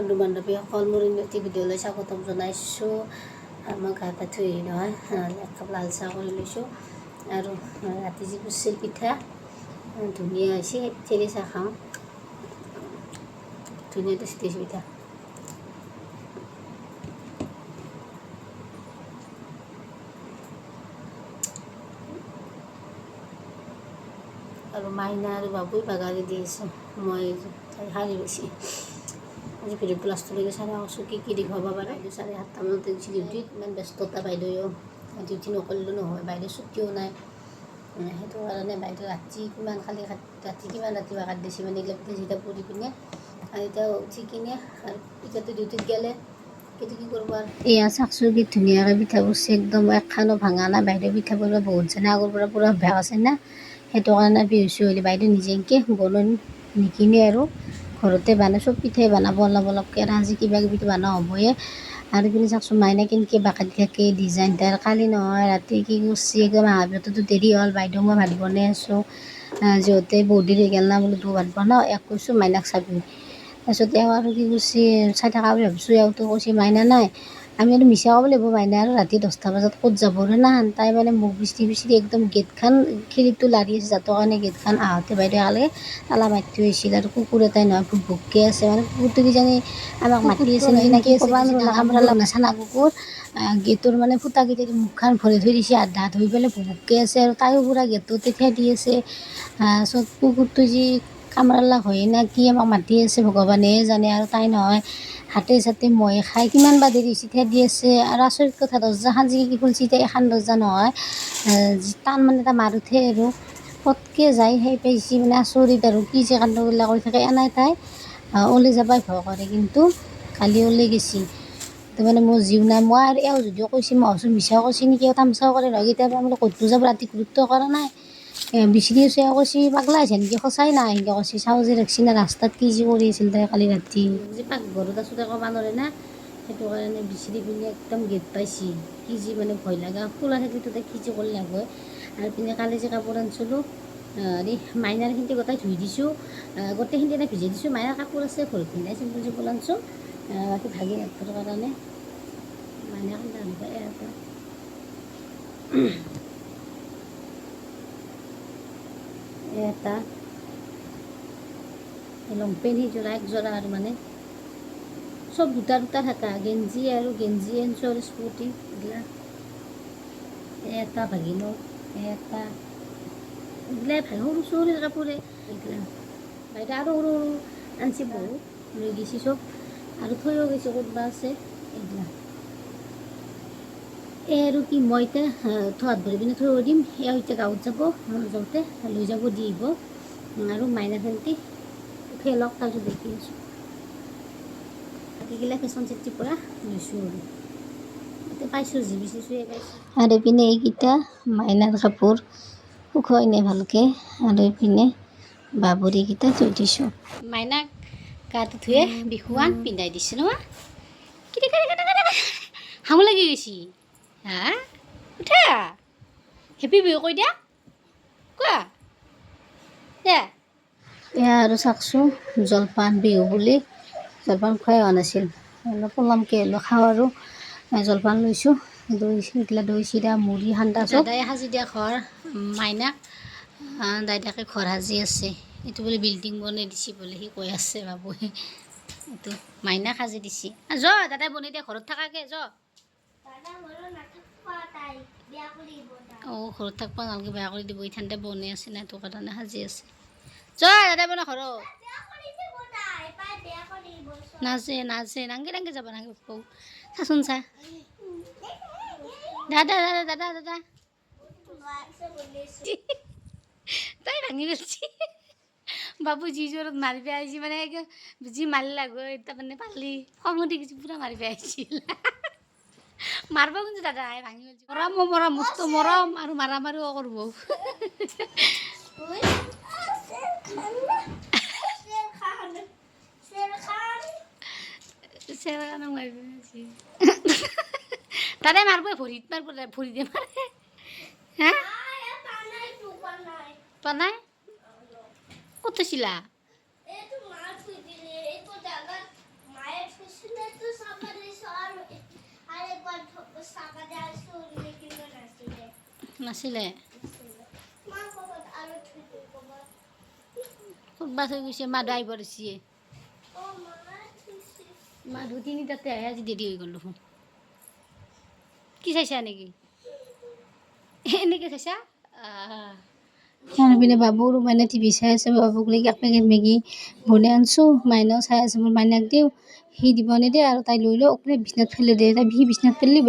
বন্ধু বান্ধৱী সকল মোৰ উন্নতি ভিডিঅ'লৈ স্বাগতম জনাইছোঁ। মই গা পা ধুই নহয় একাপ লাল চাহ কৰি লৈছোঁ আৰু ৰাতি যি কুচিৰ পিঠা ধুনীয়া হৈছে চেনি চাহ খাওঁ। ধুনীয়া টেষ্টি পিঠা। আৰু মাইনা আৰু বাবুই বাগাৰি দি আছে, মই শাৰী বেছি আজি ভিডিঅ' প্লাছটোলৈকে চাই আছোঁ কি দেখুৱাব পাৰে। বাইদেউ 7:30মানতে গৈছে ডিউটিত, ইমান ব্যস্ততা বাইদেউ ডিউটি নকৰিলেও নহয়, বাইদেউ ছুটিও নাই। সেইটো কাৰণে বাইদেউ ৰাতি কিমান ৰাতিপুৱা কাট দিছে মানে এইবিলাক পিঠা চিঠা পৰি পিনে আৰু এতিয়া উঠি কিনে আৰু এতিয়াতো ডিউটিত গ'লে কিন্তু কি কৰিব আৰু। এয়া চাকচোন কি ধুনীয়াকৈ পিঠা পৰছে, একদম এখানো ভাঙা নাই। বাইদেউ পিঠা বনাব বহুত জানে, আগৰ পৰা পূৰা অভ্যাস আছে না, সেইটো কাৰণে বিহুচু হ'লে বাইদেউ নিজে এনেকৈ বনাই নিকিনে আৰু ঘৰতে বনাই চব পিঠাই বনাব অলপকৈ আৰু আজি কিবা কিবিটো বনোৱা হ'বয়ে। আৰু পিনে চাওকচোন মাইনা কেনেকৈ বাকাদি থাকে ডিজাইন তাৰ। কালি নহয় ৰাতি কি কৰিছে একদম আহাৰ পিছতো দেৰি হ'ল। বাইদেউ মই ভাত বনাই আছোঁ, যিহঁতে বহুত দেৰি হৈ গ'ল না বোলো ভাত বনাওঁ, কৈছোঁ মাইনাক চাবি। তাৰপিছত এওঁ আৰু কি কৰিছে চাই থকা বুলি ভাবিছোঁ, এওঁতো কৈছে মাইনা নাই। আমি আৰু মিছা ক'ব লাগিব, মাইনা আৰু ৰাতি 10টা বজাত ক'ত যাব না। তাই মানে মোক বিচাৰি একদম গেটখন খিৰিকীটো লাৰি আছে যাতৰ কাৰণে গেটখন আহোঁতে বাইদেউ একালগে তালা মাৰি থৈ আহিছিল। আৰু কুকুৰ এটাই নহয় ভুকভুককৈ আছে, মানে কুকুৰটো কিজানি আমাক মাতি আছে নেকি ক'ব নোৱাৰোঁ, কামোৰা নাচানা কুকুৰ। গেটৰ মানে ফুটাকেইটা মুখখন ভৰি থৈ দিছে, আধা ধুই পেলাই ভুকভুককৈ আছে আৰু তাইও পূৰা গেটতে থিয় দি আছে। চব কুকুৰটো যি কামোৰালাক হয় না কি আমাক মাতি আছে ভগৱানেহে জানে। আৰু তাই নহয় হাতে চাতে মহে খাই কিমান বা দেৰি হৈছে থিয় দি আছে। আৰু আচৰিত কথা দৰ্জাখন যি খুলিছে এতিয়া এখন দৰ্জা নহয়, টান মানে এটা মাৰোঁতে আৰু পটকৈ যাই সেই পাইছে, মানে আচৰিত আৰু কি যে কাণ্ডগিলা কৰি থাকে। এনেই তাই ওলাই যাবাই ভয় কৰে, কিন্তু কালি ওলাই গৈছে। তাৰমানে মোৰ জীৱ নাই। মই আৰু এওঁ যদিও কৈছে মই ভাবছোঁ মিছাও কৈছে নেকি, তামচাও কৰে নহয় কেতিয়াবা, বোলো ক'তো যাব ৰাতি গুৰুত্ব কৰা নাই বিচাৰি আছোঁ। এওঁ কৈছে পাগলা হৈছে নেকি, সঁচাই নাই এনেকৈ কৈছে। চাওঁ যে ৰাখছি না ৰাস্তাত কি যি কৰি আছিল তাই কালি ৰাতি, যে পাকঘৰত আছোঁ তাই ক'ব নোৱাৰে না, সেইটো কাৰণে বিচাৰি পিনে একদম গেট পাইছে। কি যি মানে ভয় লগা খোলা থাকিলেতো তাই কি যি কৰিলে হয়। আৰু পিনে কালি যে কাপোৰ আনিছিলোঁ মাইনাৰখিনি গোটেই ধুই দিছোঁ, গোটেইখিনি এটা ভিজাই দিছোঁ। মাইনাৰ কাপোৰ আছে ভৰি পিন্ধাই চিম্পুল চিম্পুল আনিছোঁ, বাকী ভাগি নাথৰ কাৰণে মাইনাক নানিব এটা এটা লংপেণ্ট সিযোৰা একযোৰা আৰু মানে চব দুটা দুটা থকা গেঞ্জি আৰু গেঞ্জি আনিছোঁ আৰু স্পৰ্টিং এইবিলাক এটা ভাগিনো এটা এইগিলাই সৰু সৰু কাপোৰে এইগিলা বাইদেউ আৰু সৰু সৰু আনিছে বহুত লৈ গৈছে চব আৰু থৈও গৈছে ক'তবা আছে এইগিলা। এই আৰু কি মই এতিয়া থোৱাত ভৰি পিনে থৈ দিম, এওঁ এতিয়া গাঁৱত যাব, যাওঁতে লৈ যাব দি আহিব আৰু মাইনা ভণ্টি উঠাই লওক তাৰপিছত দেখি আছোঁ। বাকীগিলা ফেশ্বন চিটিৰ পৰা লৈছোঁ আৰু এতিয়া পাইছোঁ যি বিচাৰিছোঁ পাইছোঁ। আৰু এইপিনে এইকেইটা মাইনাৰ কাপোৰ শুকুৱাই নাই ভালকৈ, আৰু এইপিনে বাবৰিকেইটা থৈ দিছোঁ। মাইনাক গাটো ধুয়ে বিহুৱান পিন্ধাই দিছোঁ নহয়, হামো লাগি গৈছে। হা উঠা হেপী বিহু কৈ দিয়া, কোৱা দে। এয়া আৰু চাওকচোন জলপান বিহু বুলি জলপান খোৱাই হোৱা নাছিল, অলপ পলমকৈ হ'লেও খাওঁ আৰু জলপান লৈছোঁ। দৈ এইগিলা দৈ চিৰা মুড়ি সান্দা চব দাদাই সাজি দিয়া ঘৰ মাইনাক, দাইতাকে ঘৰ সাজি আছে। এইটো বোলে বিল্ডিং বনাই দিছে বোলে সি কৈ আছে বাবুৱে, এইটো মাইনাক সাজি দিছে। য দাদাই বনাই দিয়া ঘৰত থাকাকে য। অঁ ঘৰত থাকিব নালাগে, বেয়া কৰি দিব। ইঠানতে বনাই আছে না, সেইটো কাৰণে সাজি আছে। যা দাদাই বনা ঘৰত নাচে নাচে নাংগে নাংগে যাব নাংগে চাচোন চা দাদা দাদা দাদা দাদা তাই ভাঙি পেলছি। বাবু যি জোৰত মাৰিব আহিছে মানে যি মাৰি লাগো তাৰমানে পালি খং উঠি গৈছে, পূৰা মাৰিব আহিছিল। মাৰিব কিন্তু দাদাই ভাঙি পেলছি। মৰমো মৰম মস্ত মৰম আৰু মাৰা মাৰিও কৰিব। চেৰখানক মাৰিব আহিছে। দাদাই মাৰিব ভৰিত মাৰিব, ভৰিতে মাৰে। হা পানাই ক'ত থৈছিলা? নাছিলে ফুটবা থৈ গৈছে মাদু আহিব দিছে মাদু তিনিটাতে আহে আজি দেৰি হৈ গ'ল দেখোন কি চাইছা নেকি এনেকৈ চাইছা আৰু পিনে বাবুৰ মানে টিভি চাই আছে বাবুক লাগি এক পেকেট মেগী বনাই আনিছোঁ মাইনাও চাই আছে মোৰ মাইনাক দিওঁ সি দিব নিদিয়ে আৰু তাই লৈ লওঁ বিচনাত ফেলে দিয়ে তাই বিচনাত ফেলিলে